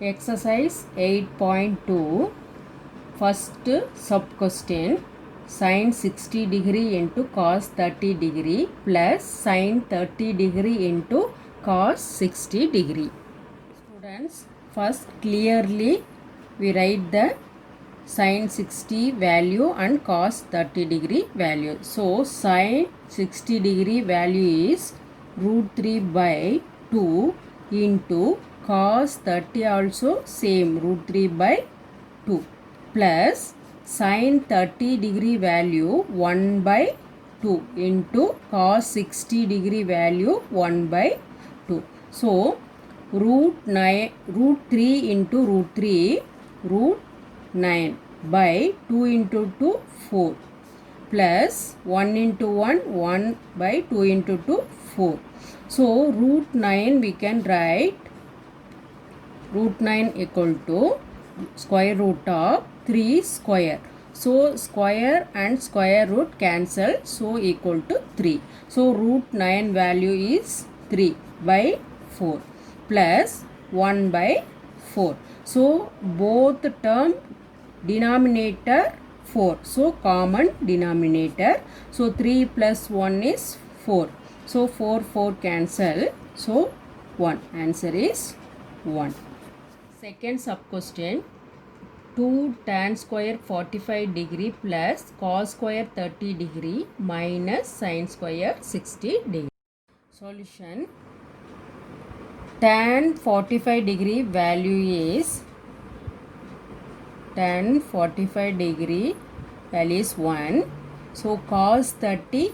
Exercise 8.2 first sub question sin 60 degree into cos 30 degree plus sin 30 degree into cos 60 degree. Students, first clearly we write the sin 60 value and cos 30 degree value. So sin 60 degree value is root 3 by 2 into cos 30 also same root 3 by 2 plus sin 30 degree value 1 by 2 into cos 60 degree value 1 by 2. So root 3 into root 3 root 9 by 2 into 2 4 plus 1 into 1 1 by 2 into 2 4. So root 9 we can write root 9 equal to square root of 3 square. So square and square root cancel, so equal to 3. So root 9 value is 3 by 4 plus 1 by 4. So both term denominator 4. So common denominator. So 3 plus 1 is 4. So 4 cancel. So 1. Answer is 1. Second sub question 2 tan square 45 degree plus cos square 30 degree minus sin square 60 degree. Solution: tan 45 degree value is tan 45 degree value is 1. So cos 30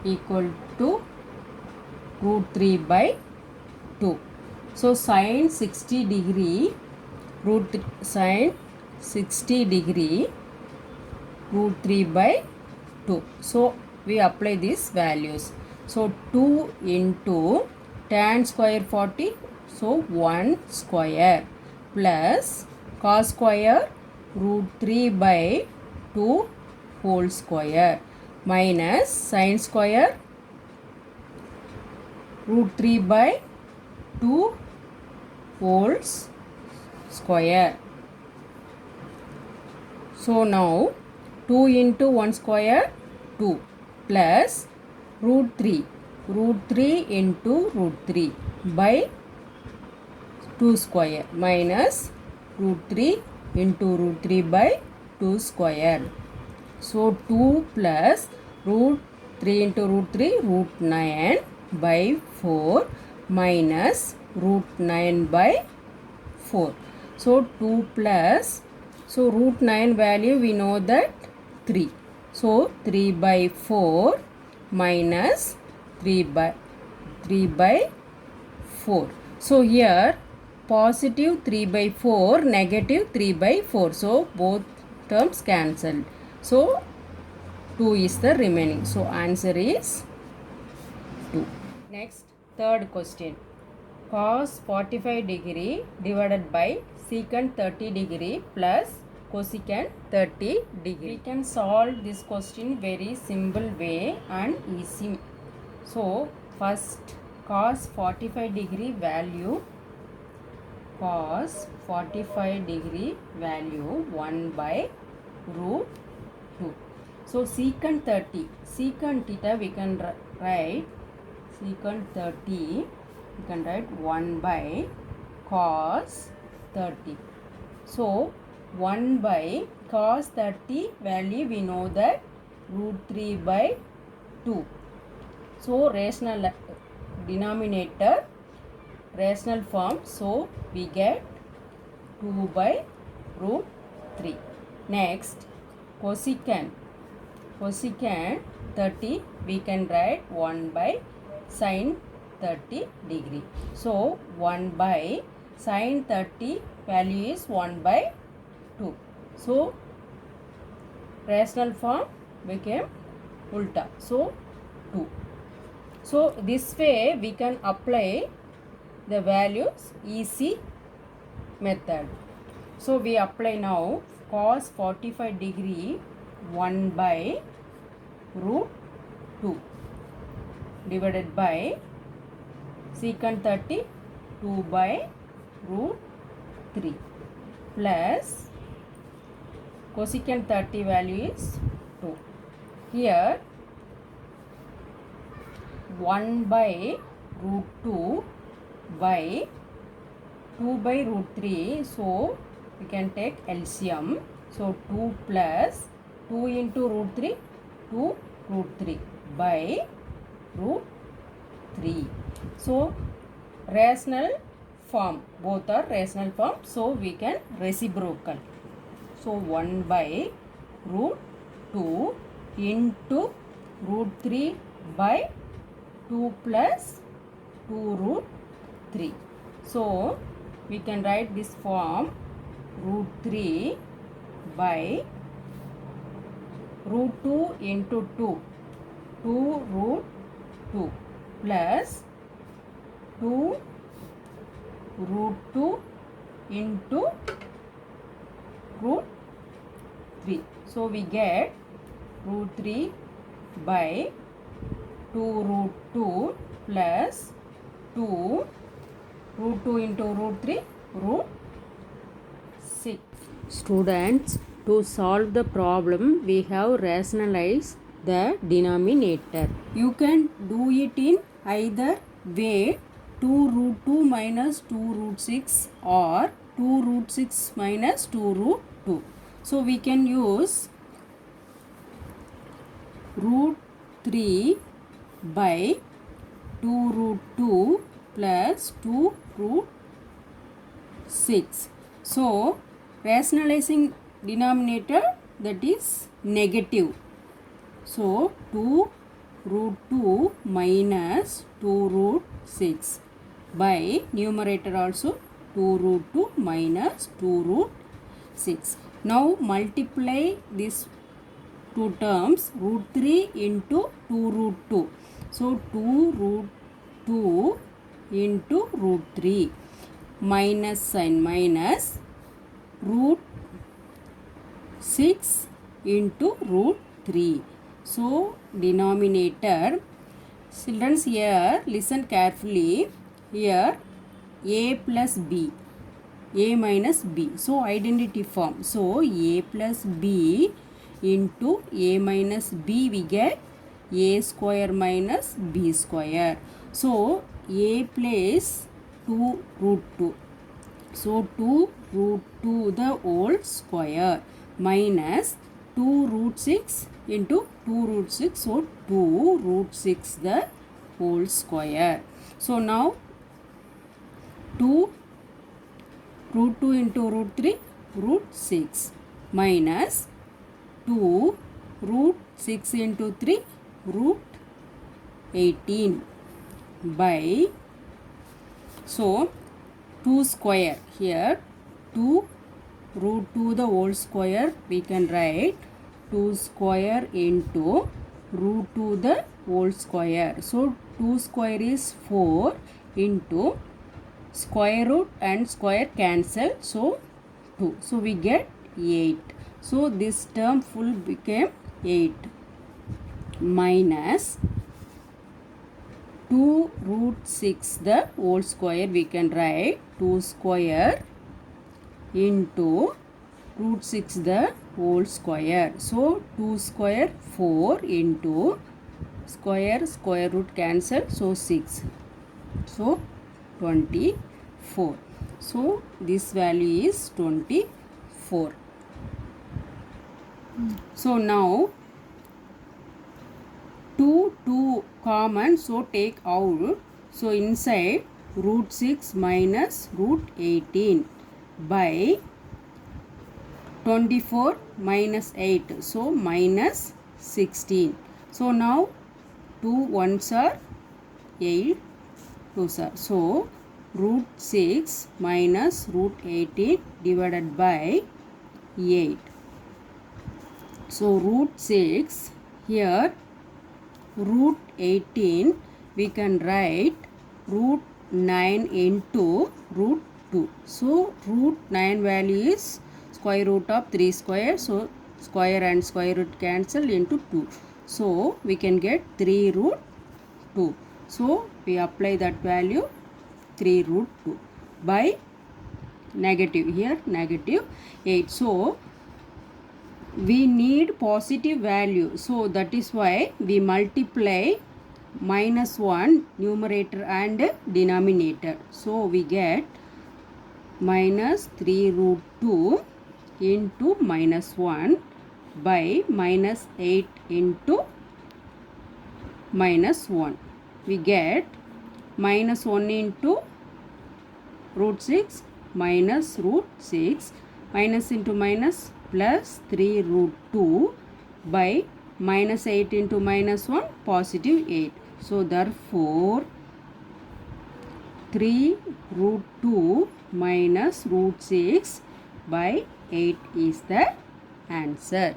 equal to root 3 by 2. So sin 60 degree sin 60 degree root 3 by 2. So we apply these values. So 2 into tan square 40, so 1 square plus cos square root 3 by 2 whole square minus sin square root 3 by 2 whole square. So now 2 into 1 square 2 plus root 3 into root 3 by 2 square minus root 3 into root 3 by 2 square. So 2 plus root 3 into root 3 root 9 by 4 minus root 9 by 4. So 2 plus, so root 9 value we know that 3. So 3 by 4 minus 3 by 4. So here positive 3 by 4, negative 3 by 4. So both terms cancelled. So 2 is the remaining. So answer is 2. Next, third question. Cos 45 degree divided by secant 30 degree plus cosecant 30 degree. We can solve this question very simple way and easy. So first cos 45 degree value, cos 45 degree value 1 by root 2. So secant 30, secant theta we can write secant 30, we can write 1 by cos 30. So 1 by cos 30 value we know that root 3 by 2. So rational denominator rational form, so we get 2 by root 3. Next cosecant 30 we can write 1 by sin 30 degree. So 1 by sin 30 value is 1 by 2. So rational form became ulta. So 2. So this way we can apply the values easy method. So we apply now cos 45 degree 1 by root 2 divided by secant 30 2 by root 3 plus cosecant 30 value is 2. Here 1 by root 2 by 2 by root 3. So we can take LCM. So 2 plus 2 into root 3, 2 root 3 by root 3. So rational form, both are rational form, so we can reciprocal. So 1 by root 2 into root 3 by 2 plus 2 root 3. So we can write this form root 3 by root 2 into 2, 2 root 2 plus 2 root 2 into root 3. So we get root 3 by 2 root 2 plus 2 root 2 into root 3 root 6. Students, to solve the problem we have rationalized the denominator. You can do it in either way, 2 root 2 minus 2 root 6 or 2 root 6 minus 2 root 2. So we can use root 3 by 2 root 2 plus 2 root 6. So rationalizing denominator, that is negative. So 2 root 2 minus 2 root 6 by numerator also 2 root 2 minus 2 root 6. Now multiply these two terms, root 3 into 2 root 2. So 2 root 2 into root 3, minus sign minus root 6 into root 3. So denominator, children, here listen carefully, here a plus b, a minus b, so identity form. So a plus b into a minus b, we get a square minus b square. So a place 2 root 2, so 2 root 2 the whole square minus 2 root 6 into 2 root 6, so 2 root 6 the whole square. So now 2 root 2 into root 3 root 6 minus 2 root 6 into 3 root 18 by, so 2 square, here 2 root 2 the whole square, we can write 2 square into root 2 the whole square. So 2 square is 4 into square root and square cancel, so 2. So we get 8. So this term full became 8 minus 2 root 6 the whole square, we can write 2 square into root 6 the whole square. So 2 square 4 into square root cancel, so 6. So 24. So this value is 24. So now 2 common, so take out. So inside root 6 minus root 18 by 24 minus 8, so minus 16. So now 2 ones are 8 2s are, so root 6 minus root 18 divided by 8. So root 6, here root 18 we can write root 9 into root 2. So root 9 value is square root of 3 square, so square and square root cancel into 2. So we can get 3 root 2. So we apply that value 3 root 2 by negative, here negative 8. So we need positive value, so that is why we multiply minus 1 numerator and denominator. So we get minus 3 root 2 into minus 1 by minus 8 into minus 1. We get minus 1 into root 6 minus root 6, minus into minus plus 3 root 2 by minus 8 into minus 1 positive 8. So therefore 3 root 2 minus root 6 by 8 is the answer.